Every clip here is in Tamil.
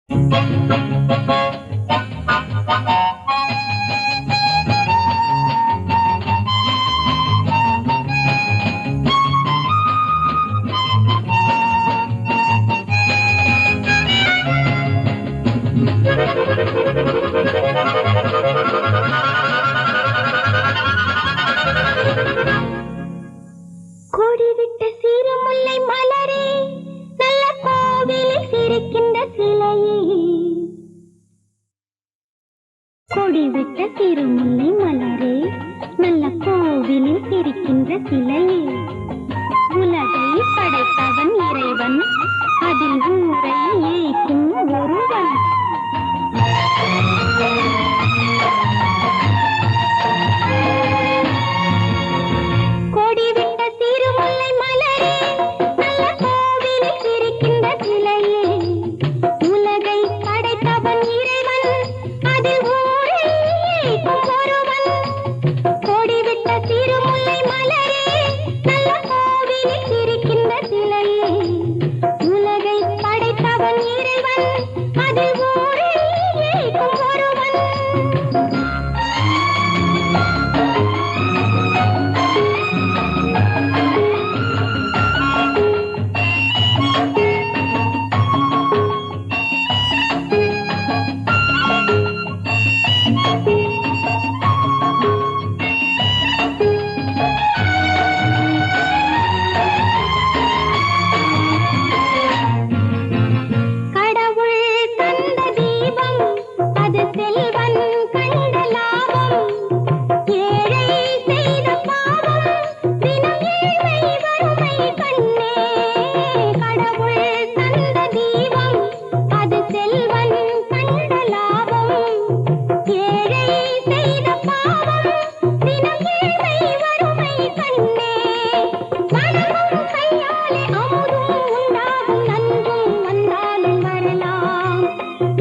கொடிவிட்ட சிறு முல்லை மலரே, நல்ல கோவிலில் சிரிக்கின்ற சிலையே. கொடிவிட்ட சிறு முல்லை மலரே, நல்ல கோவிலில் சிரிக்கின்ற சிலையே. உலகை படைத்தவன் இறைவன், அதில் ஊரை ஏய்க்கும் ஒருவன். கொடிவிட்ட சிறு முல்லை மலரே, நல்ல கோவிலில் சிரிக்கின்ற சிலையே. உலகை படைத்தவன் இறைவன், அதில் ஊரை ஏய்க்கும் ஒருவன். கொடிவிட்ட சிறு முல்லை மலரே, நல்ல கோவிலில் சிரிக்கின்ற சிலையே. உலகை படைத்தவன் இறைவன், அதில் ஊரை ஏய்க்கும் ஒருவன். கடவுள் தந்த தீபம், அது செல்வன் கண்ட லாபம். ஏழை செய்த பாவம், தினம் ஏழ்மை வறுமை கண்ணே. கடவுள் தந்த தீபம், அது செல்வன் கண்ட லாபம். ஏழை செய்த பாவம், தினம் ஏழ்மை வறுமை கண்ணே. வணங்கும் கையாலே அமுதும் உண்டாகும், நன்றும் வந்தாலும் வரலாம்.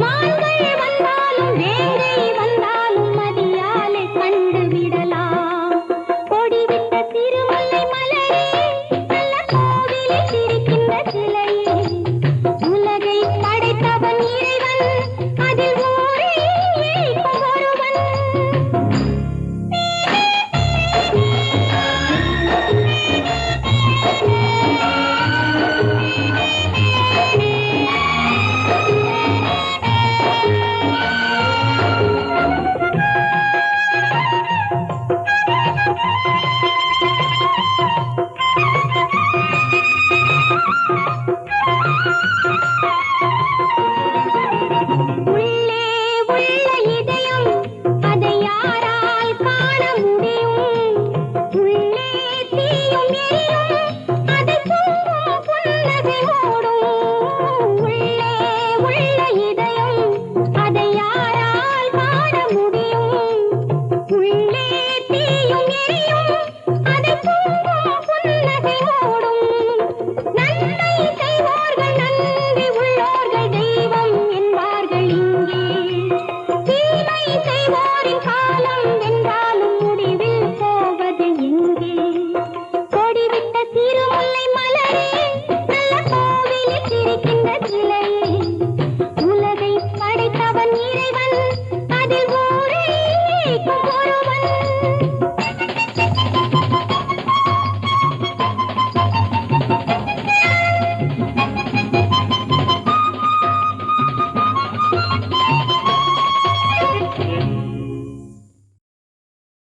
மான்கள் வந்தாலும் வேங்கை வந்தாலும் மதியாலே கண்டு விடலாம். கொடிவிட்ட திருமுல்லை மலரே, நல்ல கோவிலில் சிரிக்கின்ற சிலையே. உலகை படைத்தவன்